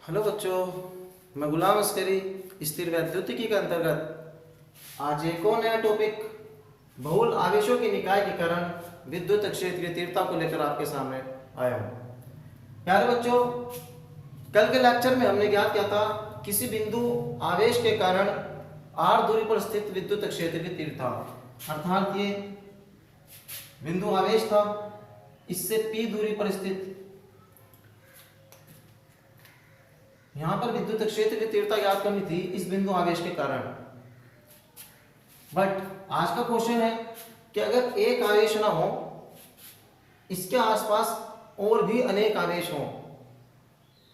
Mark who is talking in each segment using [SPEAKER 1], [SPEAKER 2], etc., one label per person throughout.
[SPEAKER 1] Hello बच्चों, मैं गुलाम अस्करी स्थिर वैद्युतिकी के अंतर्गत आज एक और नया टॉपिक बहुल आवेशों की निकाय के कारण विद्युत क्षेत्रीय तीव्रता को लेकर आपके सामने आया हूँ। प्यारे बच्चों, कल के लेक्चर में हमने ज्ञात किया था किसी बिंदु आवेश के कारण r दूरी पर स्थित विद्युत क्षेत्र की तीव्रता, अर्थात ये बिंदु आवेश था, इससे p दूरी पर स्थित यहां पर विद्युत क्षेत्र की तीव्रता ज्ञात करनी थी इस बिंदु आवेश के कारण। बट आज का क्वेश्चन है कि अगर एक आवेश ना हो, इसके आसपास और भी अनेक आवेश हो,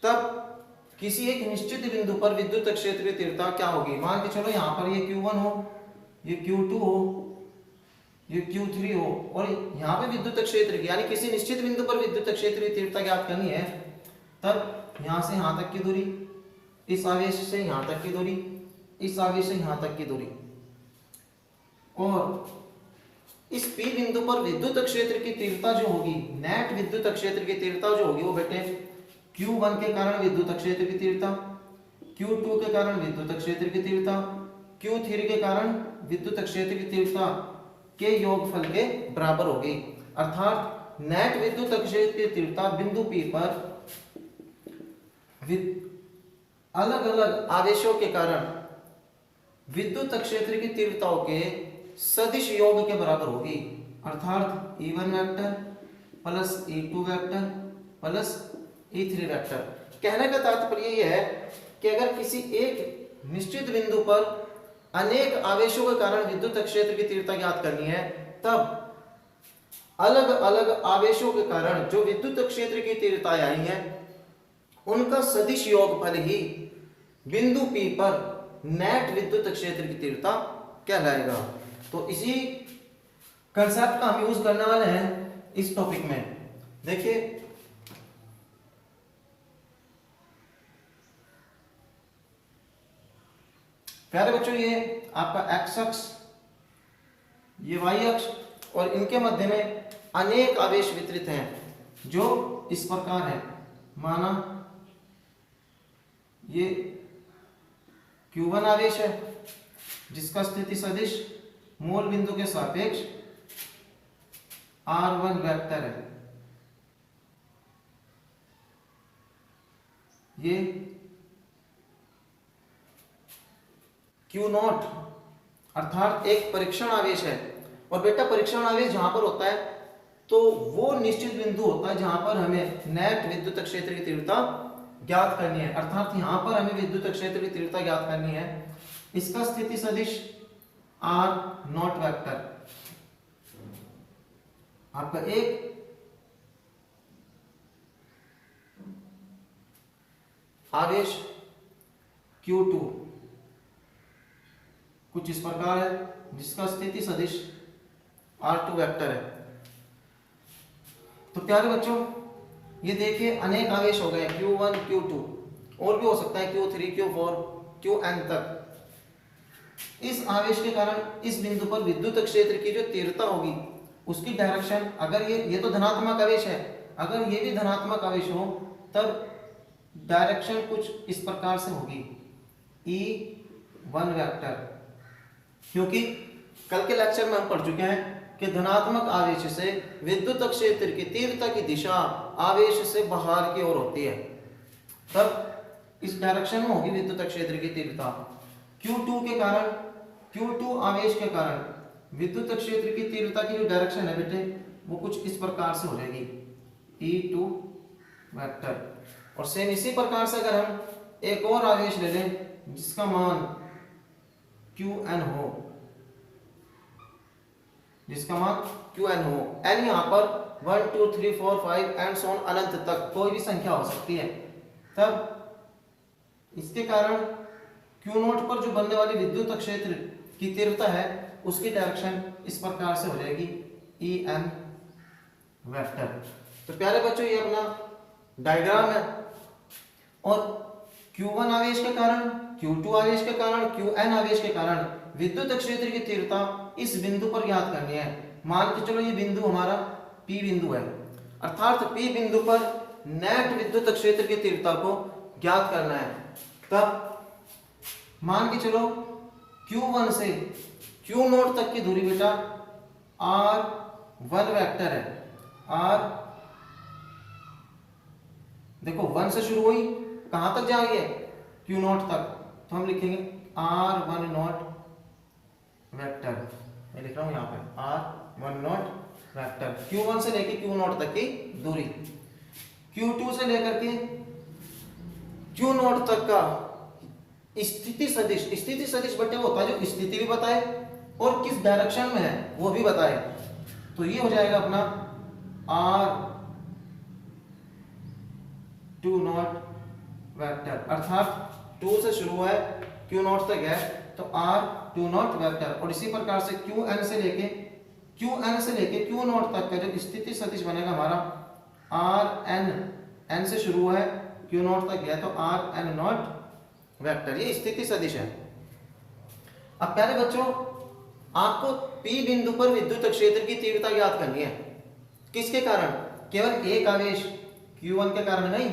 [SPEAKER 1] तब किसी एक निश्चित बिंदु पर विद्युत क्षेत्र की तीव्रता क्या होगी। मान के चलो यहां पर ये Q1 हो, ये Q2 हो, ये Q3 हो, और यहां पे विद्युत क्षेत्र की यानी किसी निश्चित बिंदु पर विद्युत क्षेत्र की तीव्रता ज्ञात करनी है। तब यहां से यहां तक की दूरी, इस आवेश से यहां तक की दूरी, इस आवेश से यहां तक की दूरी, और इस P बिंदु पर विद्युत क्षेत्र की तीव्रता जो होगी, नेट विद्युत क्षेत्र की तीव्रता जो होगी, वो बेटे Q1 के कारण विद्युत क्षेत्र की तीव्रता, Q2 के कारण विद्युत क्षेत्र की तीव्रता, Q3 के कारण विद्युत क्षेत्र की तीव्रता के योगफल के बराबर होगी। अर्थात नेट विद्युत क्षेत्र की तीव्रता बिंदु P पर अलग अलग आवेशों के कारण विद्युत क्षेत्र की तीव्रताओं के सदिश योग के बराबर होगी। अर्थात E1 vector plus E2 vector plus E3 vector. कहने का तात्पर्य यह है कि अगर किसी एक निश्चित बिंदु पर अनेक आवेशों के कारण विद्युत क्षेत्र की तीव्रता ज्ञात करनी है, तब अलग अलग आवेशों के कारण जो विद्युत क्षेत्र की तीव्रताएं आई हैं, उनका सदिश योगफल ही बिंदु P पर नेट विद्युत क्षेत्र की तीव्रता कहलाएगा। तो इसी कंसेप्ट का हम यूज करने वाले हैं इस टॉपिक में। देखिए, प्यारे बच्चों, ये आपका एक्स अक्ष, ये वाई अक्ष, और इनके मध्य में अनेक आवेश वितरित हैं जो इस प्रकार है। माना ये Q1 आवेश है जिसका स्थिति सदिश मूल बिंदु के सापेक्ष R1 वेक्टर है। ये Q0 अर्थात एक परीक्षण आवेश है। और बेटा, परीक्षण आवेश जहां पर होता है तो वो निश्चित बिंदु होता है जहां पर हमें नेट विद्युत क्षेत्र की तीव्रता ज्ञात करनी है। अर्थात यहां पर हमें विद्युत क्षेत्र की तीव्रता ज्ञात करनी है। इसका स्थिति सदिश R0 वेक्टर आपका एक आवेश Q2 कुछ इस प्रकार है जिसका स्थिति सदिश R2 वेक्टर है। तो प्यारे बच्चों, ये देखिए अनेक आवेश हो गए, Q1 Q2, और भी हो सकता है Q3 Q4 Qn तक। इस आवेश के कारण इस बिंदु पर विद्युत क्षेत्र की जो तीव्रता होगी उसकी डायरेक्शन, अगर ये तो धनात्मक आवेश है, अगर ये भी धनात्मक आवेश हो तब डायरेक्शन कुछ इस प्रकार से होगी, E1 वेक्टर। क्योंकि कल के लेक्चर में हम पढ़ चुके हैं कि धनात्मक आवेश से विद्युत क्षेत्र की तीव्रता की दिशा आवेश से बाहर की ओर होती है, तब इस डायरेक्शन में होगी विद्युत क्षेत्र की तीव्रता। Q2 के कारण, Q2 आवेश के कारण विद्युत क्षेत्र की तीव्रता की जो डायरेक्शन है बेटे, वो कुछ इस प्रकार से हो जाएगी, E2 वेक्टर। और सेम इसी प्रकार से अगर हम एक और आवेश ले लें जिसका मान Qn हो, जिसका मान Qn हो, n यहां पर 1 2 3 4 5 एंड सो ऑन अनंत तक कोई भी संख्या हो सकती है, तब इसके कारण Q0 पर जो बनने वाली विद्युत क्षेत्र की तीव्रता है उसकी डायरेक्शन इस प्रकार से हो जाएगी, En वेक्टर। तो प्यारे बच्चों, ये अपना डायग्राम है। और Q1 आवेश के कारण, Q2 आवेश के कारण, Qn आवेश के कारण विद्युत क्षेत्र की तीव्रता इस बिंदु पर ज्ञात करनी है। मान के चलो ये बिंदु हमारा P बिंदु है, अर्थात P बिंदु पर नेट विद्युत क्षेत्र की तीव्रता को ज्ञात करना है। तब मान के चलो Q1 से Q0 तक की दूरी बेटा R1 वेक्टर है। R देखो 1 से शुरू हुई, कहां तक जा रही है? Q0 तक, तो हम लिखेंगे R1 नॉट वेक्टर। मैं लिख रहा हूं यहां पे R1 नॉट वेक्टर, Q1 से लेके Q0 तक की दूरी। Q2 से लेकर के Q0 तक का स्थिति सदिश, स्थिति सदिश बटे वो होता है जो स्थिति भी बताए और किस डायरेक्शन में है वो भी बताए। तो ये हो जाएगा अपना R2 नॉट वेक्टर, अर्थात 2 से शुरू है Q0 तक है तो R2 नॉट वेक्टर। और इसी प्रकार से Qn से लेके Q0 तक का जो स्थिति सदिश बनेगा हमारा Rn, n से शुरू है Q0 तक गया तो Rn नॉट वेक्टर, ये स्थिति सदिश है। अब प्यारे बच्चों, आपको P बिंदु पर विद्युत क्षेत्र की तीव्रता ज्ञात करनी है। किसके कारण? केवल एक आवेश Q1 के कारण नहीं,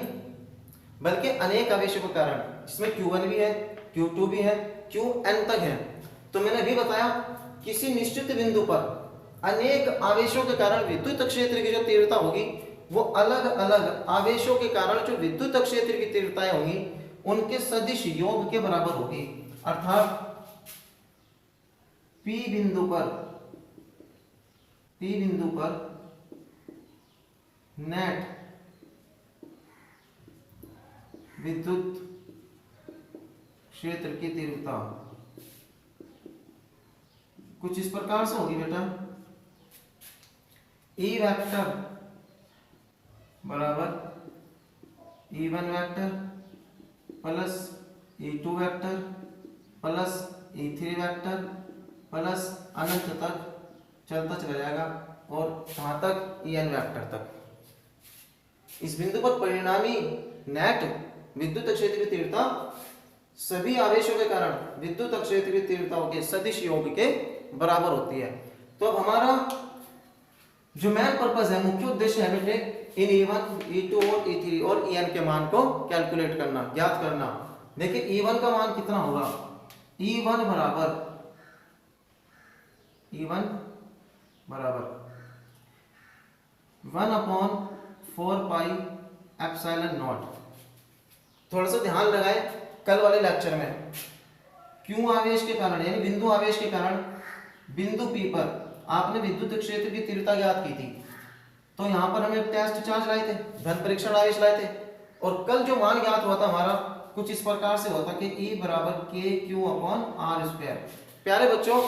[SPEAKER 1] बल्कि अनेक आवेशों के कारण, जिसमें Q1 भी है, Q2 भी है, Qn तक है। तो मैंने अभी बताया किसी निश्चित बिंदु पर अनेक आवेशों के कारण विद्युत क्षेत्र की जो तीव्रता होगी वो अलग अलग आवेशों के कारण जो विद्युत क्षेत्र की तीव्रताएं होंगी उनके सदिश योग के बराबर होगी। अर्थात P बिंदु पर नेट विद्युत क्षेत्र की तीव्रता कुछ इस प्रकार से होगी बेटा, E वेक्टर बराबर E1 vector plus E2 vector plus E3 vector plus अनंत तक चलता चला जाएगा और कहां तक? En वेक्टर तक। इस बिंदु पर परिणामी नेट विद्युत क्षेत्र की तीव्रता सभी आवेशों के कारण विद्युत क्षेत्र की तीव्रताओं के सदिश योग के बराबर होती है। तो अब हमारा जो मेन पर्पस है, मुख्य उद्देश्य है बेटे, इन E1, E2 और E3 और En के मान को कैलकुलेट करना, ज्ञात करना। देखिए E1 का मान कितना होगा? E1 बराबर 1/4 पाई एप्सिलॉन नॉट। थोड़ा सा ध्यान लगाए, कल वाले लेक्चर में क्यों आवेश के कारण यानी बिंदु आवेश के कारण बिंदु P पर आपने विद्युत क्षेत्र की तीव्रता ज्ञात की थी। तो यहां पर हमने टेस्ट चार्ज लाए थे, धन परीक्षण आवेश लाए थे, और कल जो मान ज्ञात हुआ था हमारा कुछ इस प्रकार से होता कि E बराबर KQ/R²। प्यारे बच्चों,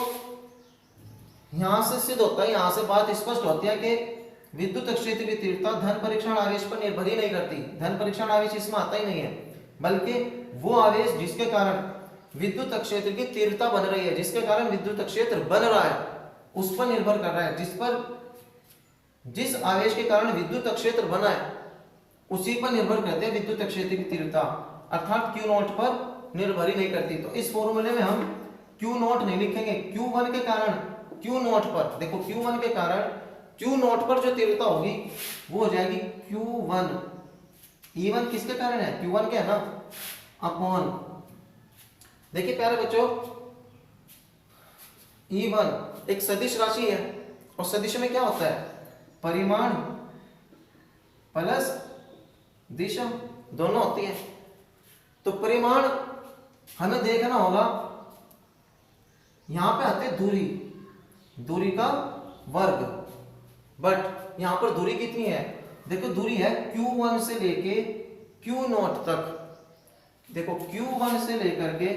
[SPEAKER 1] यहां से सिद्ध होता है, यहां से बात स्पष्ट होती है कि विद्युत क्षेत्र की तीव्रता धन परीक्षण आवेश पर निर्भर ही नहीं करती। धन परीक्षण आवेश इसमें आता ही नहीं है, बल्कि वो आवेश जिसके कारण विद्युत क्षेत्र की तीव्रता बन रही है, जिसके कारण विद्युत क्षेत्र बन रहा है, उस पर निर्भर कर रहा है। जिस आवेश के कारण विद्युत क्षेत्र बना है उसी पर निर्भर करते हैं विद्युत क्षेत्र की तीव्रता, अर्थात Q0 पर निर्भर ही नहीं करती। तो इस फॉर्मूले में हम Q0 नहीं लिखेंगे, Q1 के कारण Q0 पर, देखो Q1 के कारण Q0 पर जो तीव्रता होगी वो हो जाएगी Q1। E1 किसके कारण है? Q1 के है ना, अपॉन, देखिए प्यारे बच्चों, E1 एक सदिश राशि है और सदिश में क्या होता है? परिमाण प्लस दिशा दोनों होती है। तो परिमाण हमें देखना होगा, यहां पे आते दूरी का वर्ग, बट यहां पर दूरी कितनी है? देखो दूरी है Q1 से लेके Q0 तक। देखो Q1 से लेकर के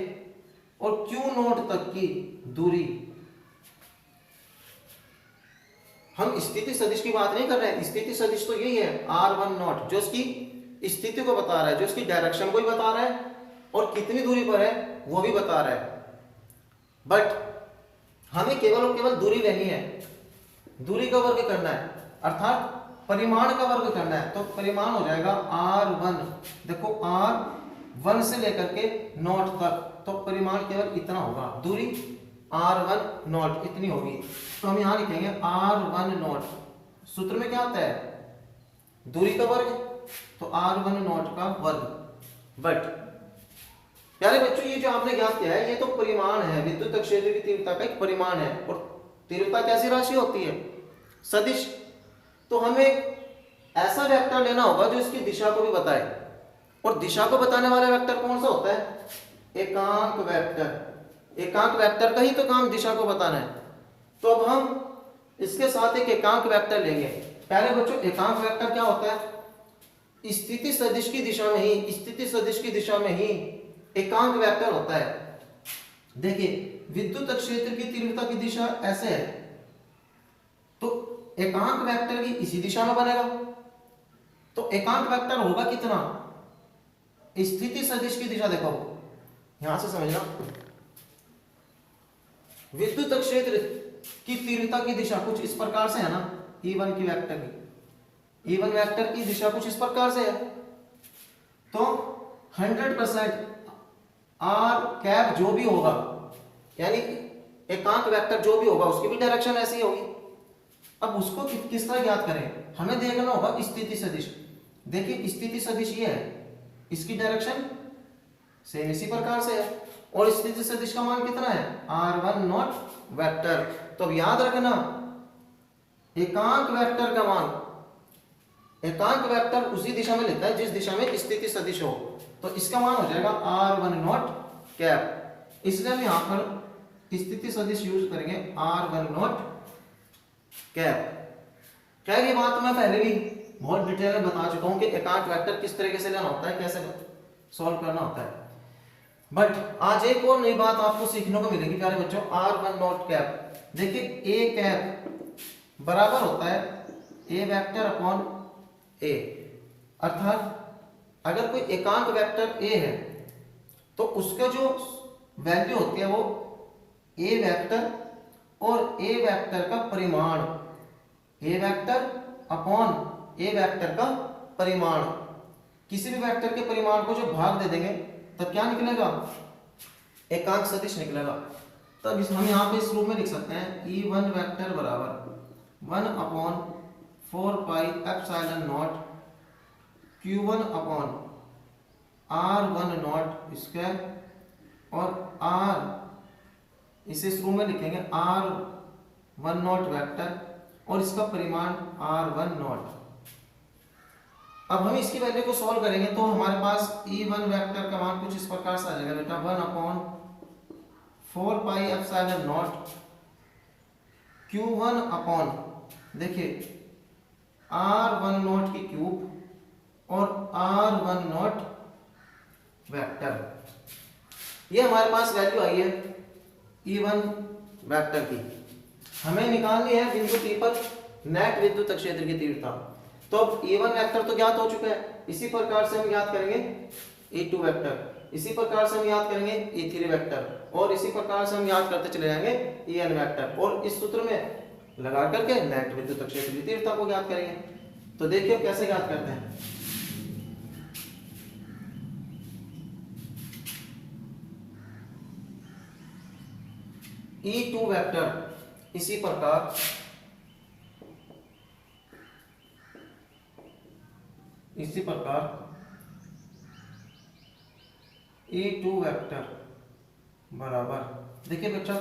[SPEAKER 1] और Q0 तक की दूरी, हम स्थिति सदिश की बात नहीं कर रहे हैं। स्थिति सदिश तो यही है R1 नॉट, जो इसकी स्थिति को बता रहा है, जो इसकी डायरेक्शन को भी बता रहा है और कितनी दूरी पर है वो भी बता रहा है। बट हमें केवल और केवल दूरी लेनी है, दूरी का वर्ग करना है, अर्थात परिमाण का वर्ग करना है। तो परिमाण हो जाएगा R1, देखो R1 से लेकर के नॉट तक, तो परिमाण केवल इतना होगा, दूरी R1 नॉट इतनी होगी। तो हम यहां लिखेंगे R1 नॉट, सूत्र में क्या आता है? दूरी का वर्ग, तो R1 नॉट का वर्ग बट प्यारे बच्चों, ये जो आपने ज्ञात किया है ये तो परिमाण है, विद्युत क्षेत्र की तीव्रता का एक परिमाण है। और तीव्रता कैसी राशि होती है? सदिश। तो हमें ऐसा वेक्टर लेना होगा जो इसकी दिशा को भी बताए, और दिशा को बताने वाला वेक्टर कौन सा होता है? एकांक वेक्टर। एकांक वेक्टर का ही तो काम दिशा को बताना है। तो अब हम इसके साथ एक एकांक वेक्टर लेंगे। पहले बच्चों, एकांक वेक्टर क्या होता है? स्थिति सदिश की दिशा में ही, स्थिति सदिश की दिशा में ही एकांक वेक्टर होता है। देखिए, विद्युत क्षेत्र की तीव्रता की दिशा ऐसे है, तो एकांक वेक्टर भी इसी दिशा में बनेगा। तो एकांक वेक्टर होगा कितना? स्थिति सदिश की दिशा देखो, यहां से समझना। विद्युत क्षेत्र की तीव्रता की दिशा कुछ इस प्रकार से है ना, E1 की वेक्टर की, E1 वेक्टर की दिशा कुछ इस प्रकार से है। तो 100% आर कैप जो भी होगा, यानी एकांक वेक्टर जो भी होगा, उसकी भी डायरेक्शन ऐसी होगी। अब उसको किस तरह ज्ञात करें? हमें देखना होगा स्थिति सदिश। देखिए, स्थिति सदिश ये है, इसकी डायरेक्शन सेम इसी प्रकार से है, और स्थिति सदिश का मान कितना है? R1 not vector. तो अब याद रखना, एकांक वेक्टर का मान, एकांक वेक्टर उसी दिशा में लेता है जिस दिशा में स्थिति सदिश हो। तो इसका मान हो जाएगा R1 नॉट कैप। इसलिए हम यहां पर स्थिति सदिश यूज करेंगे R1 नॉट कैप। खैर, ये बात मैं पहले भी बहुत डिटेल में बता चुका हूं कि एकांक वेक्टर किस तरीके से लेना होता है, कैसे सॉल्व करना होता है। बट आज एक और नई बात आपको सीखने को मिलेगी प्यारे बच्चों, R1 नॉट कैप। देखिए, ए कैप बराबर होता है ए वेक्टर अपॉन ए। अर्थात अगर कोई एकांक वेक्टर ए है तो उसका जो वैल्यू होती है वो ए वेक्टर और ए वेक्टर का परिमाण, ए वेक्टर अपॉन ए वेक्टर का परिमाण। किसी भी वेक्टर के परिमाण को जो भाग दे देंगे तब क्या निकलेगा? एकांक सदिश निकलेगा। तब हम यहाँ पे इस रूप में लिख सकते हैं, E1 वेक्टर बराबर 1 upon 4 pi epsilon not Q1 upon R1 not square, और R इसे इस रूप में लिखेंगे R1 नॉट वेक्टर और इसका परिमाण R1 नॉट। अब हम इसकी वैल्यू को सॉल्व करेंगे तो हमारे पास E1 वेक्टर का मान कुछ इस प्रकार से आ जाएगा बेटा, 1 upon 4 pi epsilon not Q1 upon, देखिए, R1 नॉट की क्यूब और R1 नॉट वेक्टर। ये हमारे पास वैल्यू आई है E1 वेक्टर की। हमें निकालनी है बिंदु P पर नेट विद्युत क्षेत्र की तीव्रता। तो अब E1 वेक्टर तो ज्ञात हो चुका है, इसी प्रकार से हम ज्ञात करेंगे E2 वेक्टर, इसी प्रकार से हम याद करेंगे E3 वेक्टर, और इसी प्रकार से हम याद करते चले जाएंगे En वेक्टर, और इस सूत्र में लगा करके नेट विद्युत क्षेत्र की तीव्रता को ज्ञात करेंगे। तो देखिए कैसे ज्ञात करते हैं। E2 वेक्टर इसी प्रकार E2 वेक्टर बराबर, देखिए बच्चा,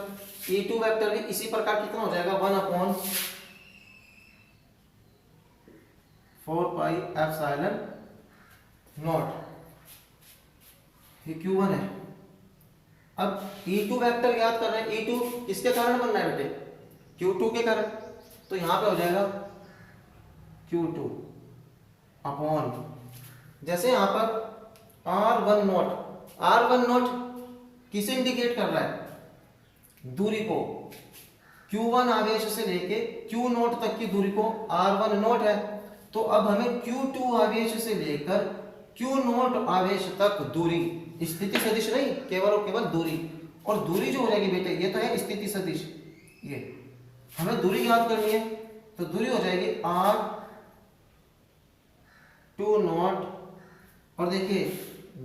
[SPEAKER 1] E2 वेक्टर भी इसी प्रकार कितना हो जाएगा? 1 अपॉन 4 पाई एप्सिलॉन नॉट, ये Q1 है। अब E2 वेक्टर याद कर रहे हैं, E2 किसके कारण बनना है बेटे? Q2 के कारण। तो यहां पे हो जाएगा Q2 अपॉन, जैसे यहां पर R1 नॉट, R1 नॉट किसे इंडिकेट कर रहा है? दूरी को। Q1 आवेश से लेके Q नॉट तक की दूरी को R1 नॉट है। तो अब हमें Q2 आवेश से लेकर Q नॉट आवेश तक दूरी, स्थिति सदिश नहीं, केवल और केवल दूरी। और दूरी जो हो जाएगी बेटे, ये तो है स्थिति सदिश, ये हमें दूरी याद करनी है, तो दूरी हो जाएगी R2 नॉट, और देखिए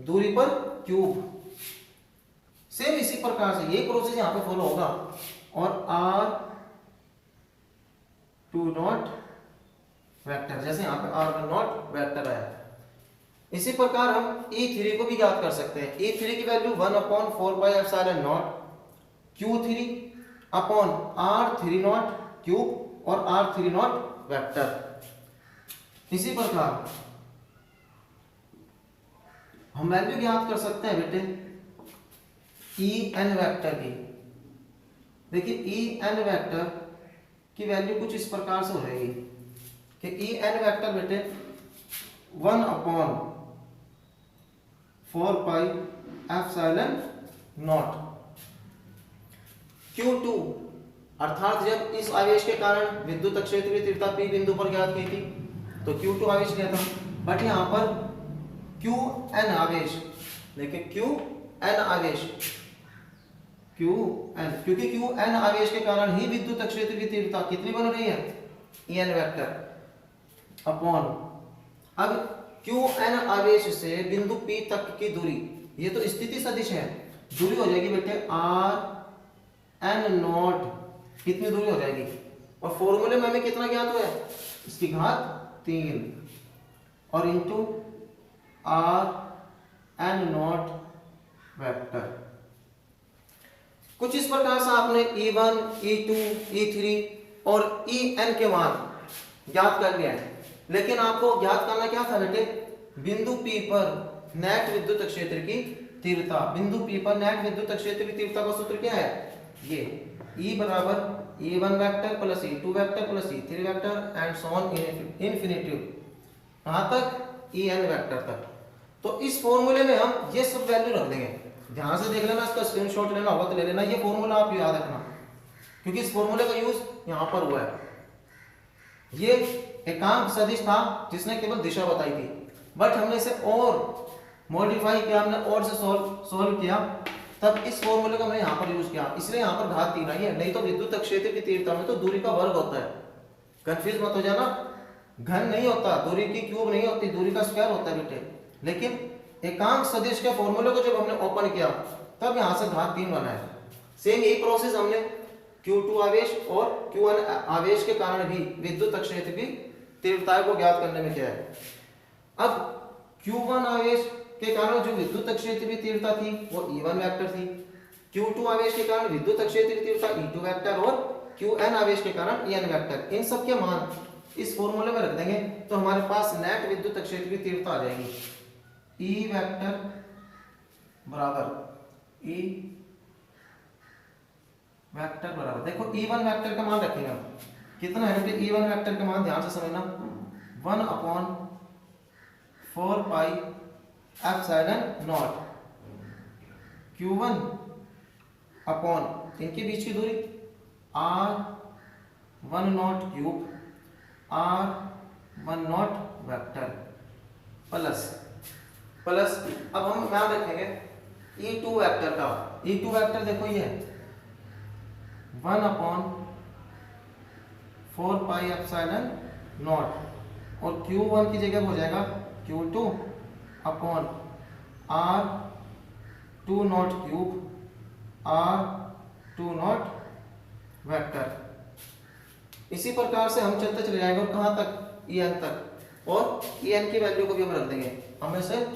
[SPEAKER 1] दूरी पर क्यूब। सेम इसी प्रकार से ये प्रोसेस यहां पे फॉलो होगा, और R2 नॉट वेक्टर, जैसे यहां पे R1 नॉट वेक्टर आया। इसी प्रकार हम E3 को भी ज्ञात कर सकते हैं। E3 की value 1/4πε0 Q3 upon R3 cube और R3 वेक्टर। इसी प्रकार हम वैल्यू ज्ञात कर सकते हैं बेटे En वेक्टर की। देखिए En वेक्टर की वैल्यू कुछ इस प्रकार से हो जाएगी कि En वेक्टर बेटे 1/4πε0 Q2 अर्थात जब इस आवेश के कारण विद्युत क्षेत्र की तीव्रता P बिंदु पर ज्ञात की थी तो Q2 आवेश लिया था, बट यहां पर Qn आवेश, देखिए Qn आवेश Qn, क्योंकि Qn आवेश के कारण ही विद्युत क्षेत्र की तीव्रता कितनी बन रही है En वेक्टर अपॉन, अब Qn आवेश से बिंदु P तक की दूरी, ये तो स्थिति सदिश है, दूरी हो जाएगी बेटे Rn0, कितनी दूरी हो जाएगी, और फॉर्मूले में हमें कितना ज्ञात हुआ है, इसकी घात 3 और इंटू Rn0 वेक्टर। कुछ इस प्रकार से आपने E1, E2, E3 और En के मान ज्ञात कर लिया है, लेकिन आपको ज्ञात करना क्या था बेटे, बिंदु P पर नेट विद्युत क्षेत्र की तीव्रता। बिंदु P पर नेट विद्युत क्षेत्र की तीव्रता का सूत्र क्या है, ये E बराबर E1 vector plus E2 vector plus E3 vector and so on infinitive, कहां तक, En वेक्टर तक। तो इस फॉर्मूले में हम ये सब वैल्यू रख देंगे, ध्यान से देख लेना, इसका स्क्रीनशॉट लेना होगा तो ले लेना, ये फॉर्मूला आप याद रखना क्योंकि इस फॉर्मूले का यूज यहां पर हुआ है। ये एकांक सदिश था जिसने केवल दिशा बताई थी, बट हमने इसे और मॉडिफाई किया, हमने और से सॉल्व किया, तब इस फॉर्मूले का हमने यहाँ पर यूज किया, इसलिए यहाँ पर घात 3 आई है। नहीं तो विद्युत क्षेत्र की तीव्रता में तो दूरी का वर्ग होता है, कंफ्यूज मत हो जाना, घन नहीं होता, दूरी की क्यूब नहीं होती, दूरी का स्क्वायर होता है बेटे। लेकिन एकांक सदिश के फॉर्मूले को जब हमने ओपन किया तब यहाँ से घात 3 बना है। सेम यही प्रोसेस हमने Q2 आवेश और Q1 आवेश के कारण भी विद्युत क्षेत्र की तीव्रता को ज्ञात करने में किया है। अब Q1 आवेश के कारण जो विद्युत क्षेत्र की तीव्रता थी वो E1 वेक्टर थी, Q2 आवेश के कारण विद्युत क्षेत्र की तीव्रता E2 वेक्टर और Qn आवेश के कारण En वेक्टर, इन सब के मान इस फॉर्मूले में रख देंगे तो हमारे पास नेट विद्युत क्षेत्र की तीव्रता आ जाएगी E वेक्टर बराबर E वेक्टर बराबर, देखो E1 वेक्टर का मान रखेंगे हम, कितना है बेटे E1 वेक्टर का मान, ध्यान से समझना, 1/4πε0 Q1 अपॉन इनके बीच की दूरी R10 cube R10 vector plus अब हम मान रखेंगे E2 वेक्टर का। E2 वेक्टर देखो ये 1/4πε0 और Q1 की जगह हो जाएगा Q2 upon R20 cube R20 vector. इसी प्रकार से हम चलते चले जाएंगे और कहां तक, En तक, और En की वैल्यू को भी हम रख देंगे। हमें से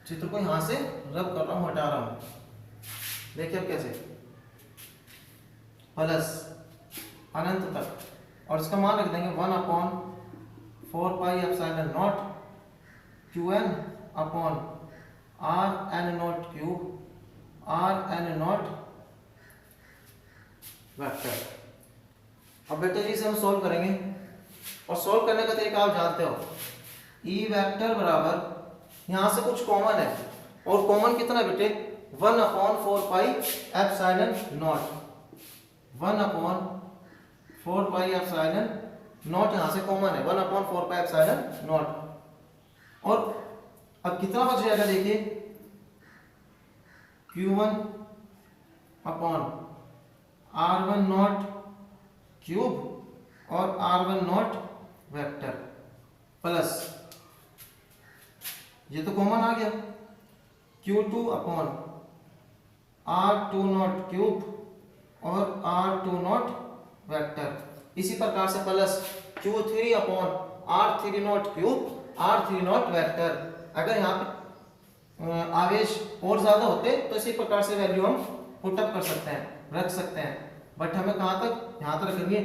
[SPEAKER 1] चित्र को यहां से रब कर रहा हूं, हटा रहा हूं, देखिए अब कैसे, प्लस अनंत तक, और इसका मान रख देंगे 1/4πε0 Qn upon Rn0 cube Rn0 vector. अब बेटे जी इसे हम सॉल्व करेंगे, और सॉल्व करने का तरीका आप जानते हो, E वेक्टर बराबर यहां से कुछ कॉमन है, और कॉमन कितना बेटे 1/4πε0 1/4πε0 यहां से कॉमन है 1/4πε0, और अब कितना बच जाएगा देखिए Q1 अपॉन R10 क्यूब और R10 वेक्टर प्लस, ये तो कॉमन आ गया, Q2 अपॉन R20 क्यूब और R20 वेक्टर। इसी प्रकार से plus Q3 upon R30 cube R30 vector अगर यहाँ पे आवेश और ज्यादा होते तो इसी प्रकार से वैल्यू हम पुटअप कर सकते हैं, रख सकते हैं, बट हमें कहाँ तक, यहाँ तक रखेंगे।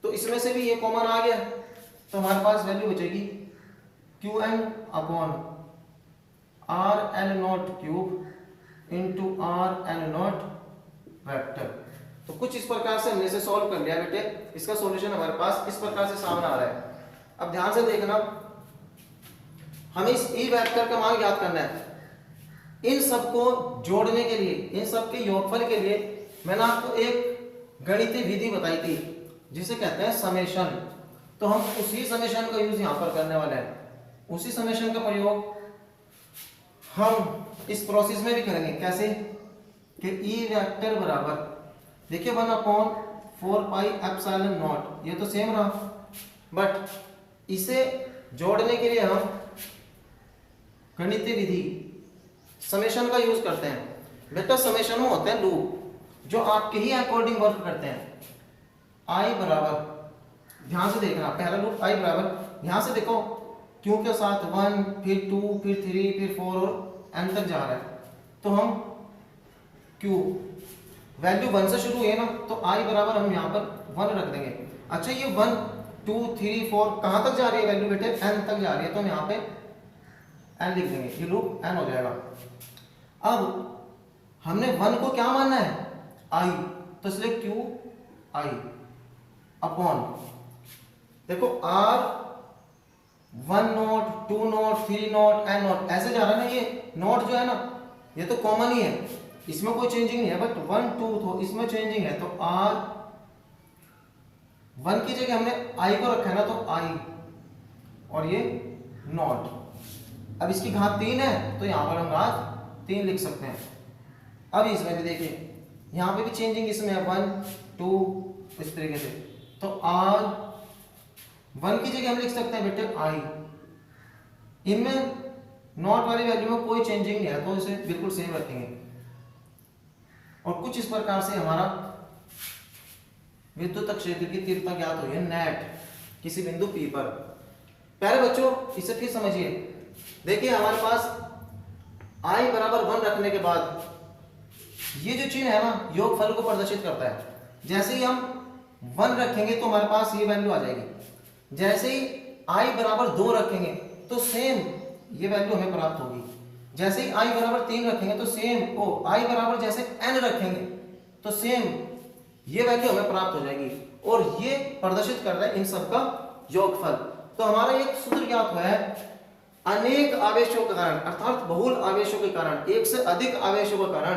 [SPEAKER 1] तो इसमें से भी ये कॉमन आ गया, तो हमारे पास वैल्यू बचेगी Qn upon R L not cube into R L not vector. तो कुछ इस प्रकार से हमने इसे सॉल्व कर लिया बेटे। इसका सॉल्यूशन हमारे पास इस प्रकार से सामने आ रहा है। अब ध्यान से देखना, हमें इस ई वेक्टर का मान ज्ञात करना है। इन सबको जोड़ने के लिए, इन सब के योगफल के लिए मैंने आपको एक गणितीय विधि बताई थी जिसे कहते हैं समेशन। तो हम उसी समेशन का यूज यहां पर करने वाले हैं। उसी समेशन का प्रयोग हम इस प्रोसेस में भी करेंगे। कैसे कि ई वेक्टर बराबर, देखिए 1/4 पाई एप्सिलॉन नॉट, ये तो सेम रहा, बट इसे जोड़ने के लिए हम गणितीय विधि समेशन का यूज करते हैं। बेटा समेशन में होते हैं लूप जो आपके ही अकॉर्डिंग वर्क करते हैं। आई बराबर, ध्यान से देखना, पहला लूप आई बराबर, यहां से देखो क्यू के साथ 1, फिर 2, फिर 3, फिर 4 और n तक जा रहा है। तो हम क्यू वैल्यू 1 से शुरू हुई है ना, तो आई बराबर हम यहाँ पर 1 रख देंगे। अच्छा ये 1, 2, 3, 4 कहाँ तक जा रही है वैल्यू बेटे, n तक जा रही है, तो हम यहाँ पे n लिख देंगे, ये लूप n हो जाएगा। अब हमने 1 को क्या मानना है, i, तो इसलिए क्यू आई अपॉन, देखो r 1 note, 2 note, 3 note, n note ऐसे जा रहा है ना। ये नोट जो है ना ये तो कॉमन ही है, इसमें कोई चेंजिंग नहीं है, बट 1, 2 तो इसमें चेंजिंग है। तो r 1 की जगह हमने i को रखा है ना, तो i और ये नोट। अब इसकी घात 3 है तो यहां पर हम घात 3 लिख सकते हैं। अब इसमें भी देखिए यहां पे भी चेंजिंग इसमें है 1, 2 इस तरीके से, तो r 1 की जगह हम लिख सकते हैं बेटे i। इनमें नॉट वाली वैल्यू में कोई चेंजिंग नहीं है तो इसे बिल्कुल सेम रखेंगे। और कुछ इस प्रकार से हमारा विद्युत क्षेत्र की तीव्रता ज्ञात हुई है नेट किसी बिंदु P पर। पहले बच्चों इसे फिर समझिए, देखिए हमारे पास i बराबर 1 रखने के बाद ये जो चिन्ह है ना योगफल को प्रदर्शित करता है। जैसे ही हम 1 रखेंगे तो हमारे पास ये वैल्यू आ जाएगी। जैसे ही i बराबर 2 रखेंगे तो सेम ये वैल्यू हमें प्राप्त होगी। जैसे ही i बराबर 3 रखेंगे तो सेम i बराबर जैसे n रखेंगे तो सेम ये वैल्यू हमें प्राप्त हो जाएगी। और ये प्रदर्शित कर रहा है इन सब का योगफल। तो हमारा एक सूत्र ज्ञात हुआ है, अनेक आवेशों के कारण अर्थात बहुल आवेशों के कारण, एक से अधिक आवेशों के कारण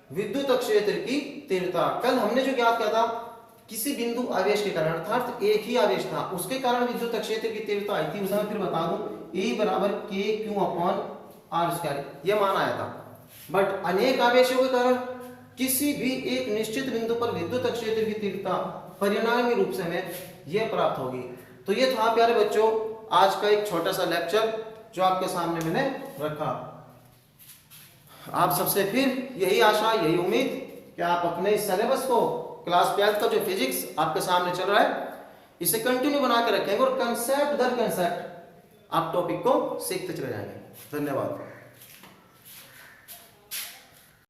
[SPEAKER 1] विद्युत क्षेत्र की तीव्रता। कल हमने जो ज्ञात किया था किसी बिंदु आवेश के कारण अर्थात एक ही आवेश था उसके कारण विद्युत क्षेत्र की तीव्रता आई थी, उसे मैं फिर बता दूं E बराबर KQ/r², यह मान आया था। बट अनेक आवेशों के कारण किसी भी एक निश्चित बिंदु पर विद्युत क्षेत्र की तीव्रता परिणामी रूप से हमें यह प्राप्त होगी। तो ये था प्यारे बच्चों आज का एक छोटा सा लेक्चर जो आपके सामने मैंने रखा। आप सबसे फिर यही आशा, यही उम्मीद कि आप अपने इस सिलेबस को, क्लास 12 का जो फिजिक्स आपके सामने चल रहा है, इसे कंटिन्यू बना के रखेंगे और कंसेप्ट दर कंसेप्ट आप टॉपिक को सीखते चले जाएंगे। धन्यवाद।